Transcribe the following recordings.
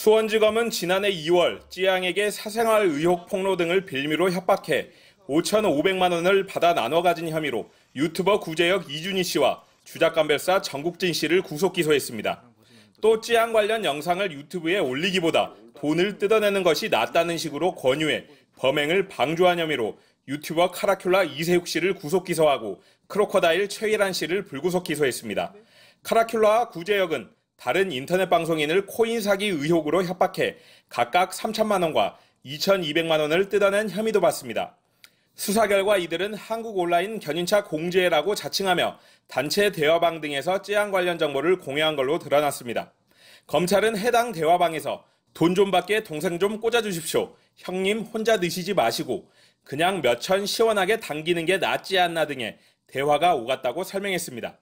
수원지검은 지난해 2월 찌양에게 사생활 의혹 폭로 등을 빌미로 협박해 5,500만 원을 받아 나눠 가진 혐의로 유튜버 구제혁 이준희 씨와 주작감별사 정국진 씨를 구속 기소했습니다. 또 찌양 관련 영상을 유튜브에 올리기보다 돈을 뜯어내는 것이 낫다는 식으로 권유해 범행을 방조한 혐의로 유튜버 카라큘라 이세욱 씨를 구속 기소하고 크로커다일 최일한 씨를 불구속 기소했습니다. 카라큘라와 구제혁은 다른 인터넷 방송인을 코인 사기 의혹으로 협박해 각각 3천만 원과 2,200만 원을 뜯어낸 혐의도 받습니다. 수사 결과 이들은 한국 온라인 견인차 공제라고 자칭하며 단체 대화방 등에서 찌양 관련 정보를 공유한 걸로 드러났습니다. 검찰은 해당 대화방에서 돈 좀 받게 동생 좀 꽂아주십시오. 형님 혼자 드시지 마시고 그냥 몇천 시원하게 당기는 게 낫지 않나 등의 대화가 오갔다고 설명했습니다.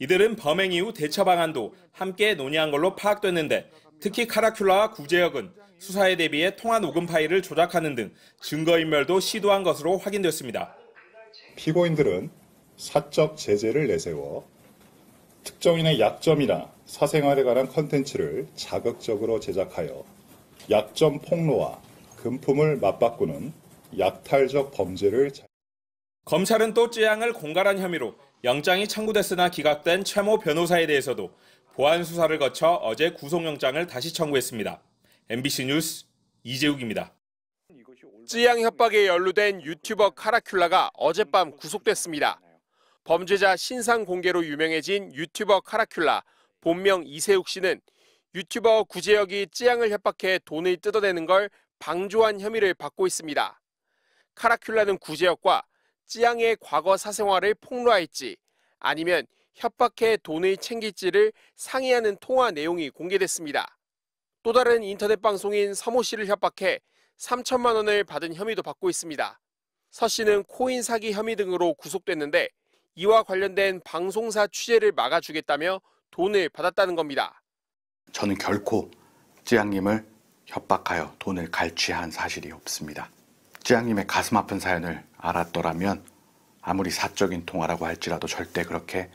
이들은 범행 이후 대처 방안도 함께 논의한 걸로 파악됐는데 특히 카라큘라와 구제혁은 수사에 대비해 통화 녹음 파일을 조작하는 등 증거인멸도 시도한 것으로 확인됐습니다. 피고인들은 사적 제재를 내세워 특정인의 약점이나 사생활에 관한 컨텐츠를 자극적으로 제작하여 약점 폭로와 금품을 맞바꾸는 약탈적 범죄를 검찰은 또 찌양을 공갈한 혐의로 영장이 청구됐으나 기각된 최모 변호사에 대해서도 보안 수사를 거쳐 어제 구속영장을 다시 청구했습니다. MBC 뉴스 이재욱입니다. 찌양 협박에 연루된 유튜버 카라큘라가 어젯밤 구속됐습니다. 범죄자 신상 공개로 유명해진 유튜버 카라큘라, 본명 이세욱 씨는 유튜버 구제혁이 찌양을 협박해 돈을 뜯어내는 걸 방조한 혐의를 받고 있습니다. 카라큘라는 구제혁과 찌양의 과거 사생활을 폭로할지 아니면 협박해 돈을 챙길지를 상의하는 통화 내용이 공개됐습니다. 또 다른 인터넷 방송인 서모 씨를 협박해 3천만 원을 받은 혐의도 받고 있습니다. 서 씨는 코인 사기 혐의 등으로 구속됐는데 이와 관련된 방송사 취재를 막아주겠다며 돈을 받았다는 겁니다. 저는 결코 찌양님을 협박하여 돈을 갈취한 사실이 없습니다. 찌양님의 가슴 아픈 사연을 알았더라면 아무리 사적인 통화라고 할지라도 절대 그렇게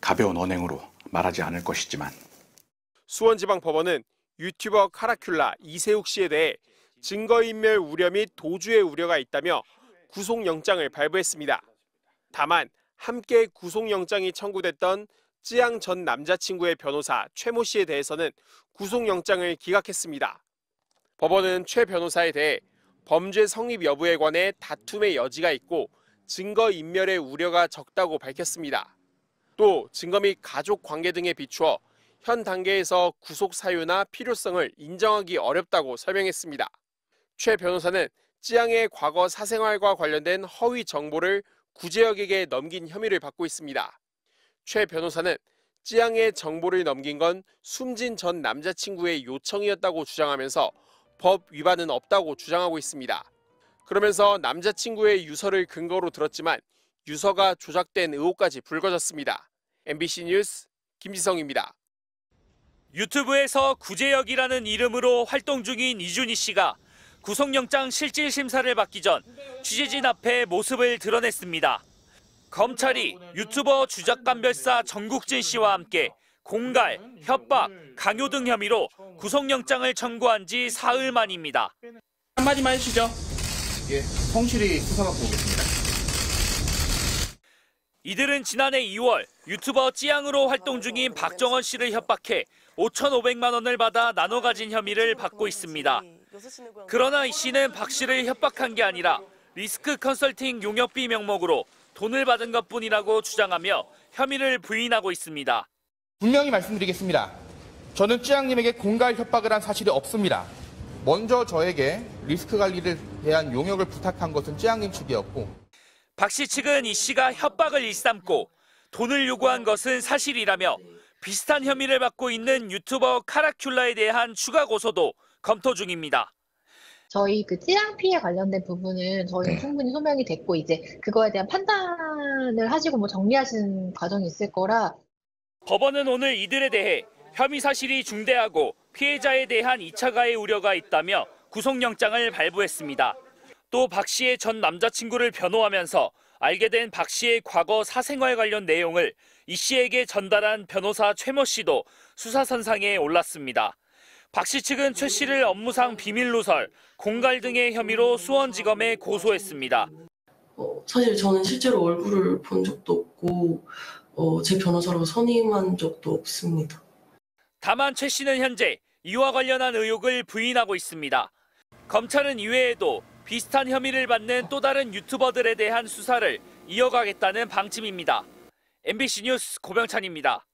가벼운 언행으로 말하지 않을 것이지만. 수원지방법원은 유튜버 카라큘라 이세욱 씨에 대해 증거인멸 우려 및 도주의 우려가 있다며 구속영장을 발부했습니다. 다만 함께 구속영장이 청구됐던 찌양 전 남자친구의 변호사 최모 씨에 대해서는 구속영장을 기각했습니다. 법원은 최 변호사에 대해 범죄 성립 여부에 관해 다툼의 여지가 있고 증거인멸의 우려가 적다고 밝혔습니다. 또 증거 및 가족 관계 등에 비추어 현 단계에서 구속 사유나 필요성을 인정하기 어렵다고 설명했습니다. 최 변호사는 찌양의 과거 사생활과 관련된 허위 정보를 구제혁에게 넘긴 혐의를 받고 있습니다. 최 변호사는 찌양의 정보를 넘긴 건 숨진 전 남자친구의 요청이었다고 주장하면서 법 위반은 없다고 주장하고 있습니다. 그러면서 남자친구의 유서를 근거로 들었지만 유서가 조작된 의혹까지 불거졌습니다. MBC 뉴스 김지성입니다. 유튜브에서 구제혁이라는 이름으로 활동 중인 이준희 씨가 구속영장 실질심사를 받기 전 취재진 앞에 모습을 드러냈습니다. 검찰이 유튜버 주작감별사 정국진 씨와 함께 공갈, 협박, 강요 등 혐의로 구속영장을 청구한 지 사흘 만입니다. 한마디만 해주시죠. 예, 성실히 수사받고 오겠습니다. 이들은 지난해 2월 유튜버 찌양으로 활동 중인 박정원 씨를 협박해 5,500만 원을 받아 나눠 가진 혐의를 받고 있습니다. 그러나 이 씨는 박 씨를 협박한 게 아니라 리스크 컨설팅 용역비 명목으로 돈을 받은 것뿐이라고 주장하며 혐의를 부인하고 있습니다. 분명히 말씀드리겠습니다. 저는 찌양님에게 공갈 협박을 한 사실이 없습니다. 먼저 저에게 리스크 관리를 대한 용역을 부탁한 것은 찌양님 측이었고 박 씨 측은 이 씨가 협박을 일삼고 돈을 요구한 것은 사실이라며 비슷한 혐의를 받고 있는 유튜버 카라큘라에 대한 추가 고소도 검토 중입니다. 저희 그 찌양 피해 관련된 부분은 저희 충분히 소명이 됐고 이제 그거에 대한 판단을 하시고 뭐 정리하시는 과정이 있을 거라. 법원은 오늘 이들에 대해 혐의 사실이 중대하고 피해자에 대한 2차 가해 우려가 있다며 구속영장을 발부했습니다. 또 박 씨의 전 남자친구를 변호하면서 알게 된 박 씨의 과거 사생활 관련 내용을 이 씨에게 전달한 변호사 최모 씨도 수사선상에 올랐습니다. 박 씨 측은 최 씨를 업무상 비밀 누설, 공갈 등의 혐의로 수원지검에 고소했습니다. 사실 저는 실제로 얼굴을 본 적도 없고 제 변호사로 선임한 적도 없습니다. 다만 최 씨는 현재 이와 관련한 의혹을 부인하고 있습니다. 검찰은 이외에도 비슷한 혐의를 받는 또 다른 유튜버들에 대한 수사를 이어가겠다는 방침입니다. MBC 뉴스 고병찬입니다.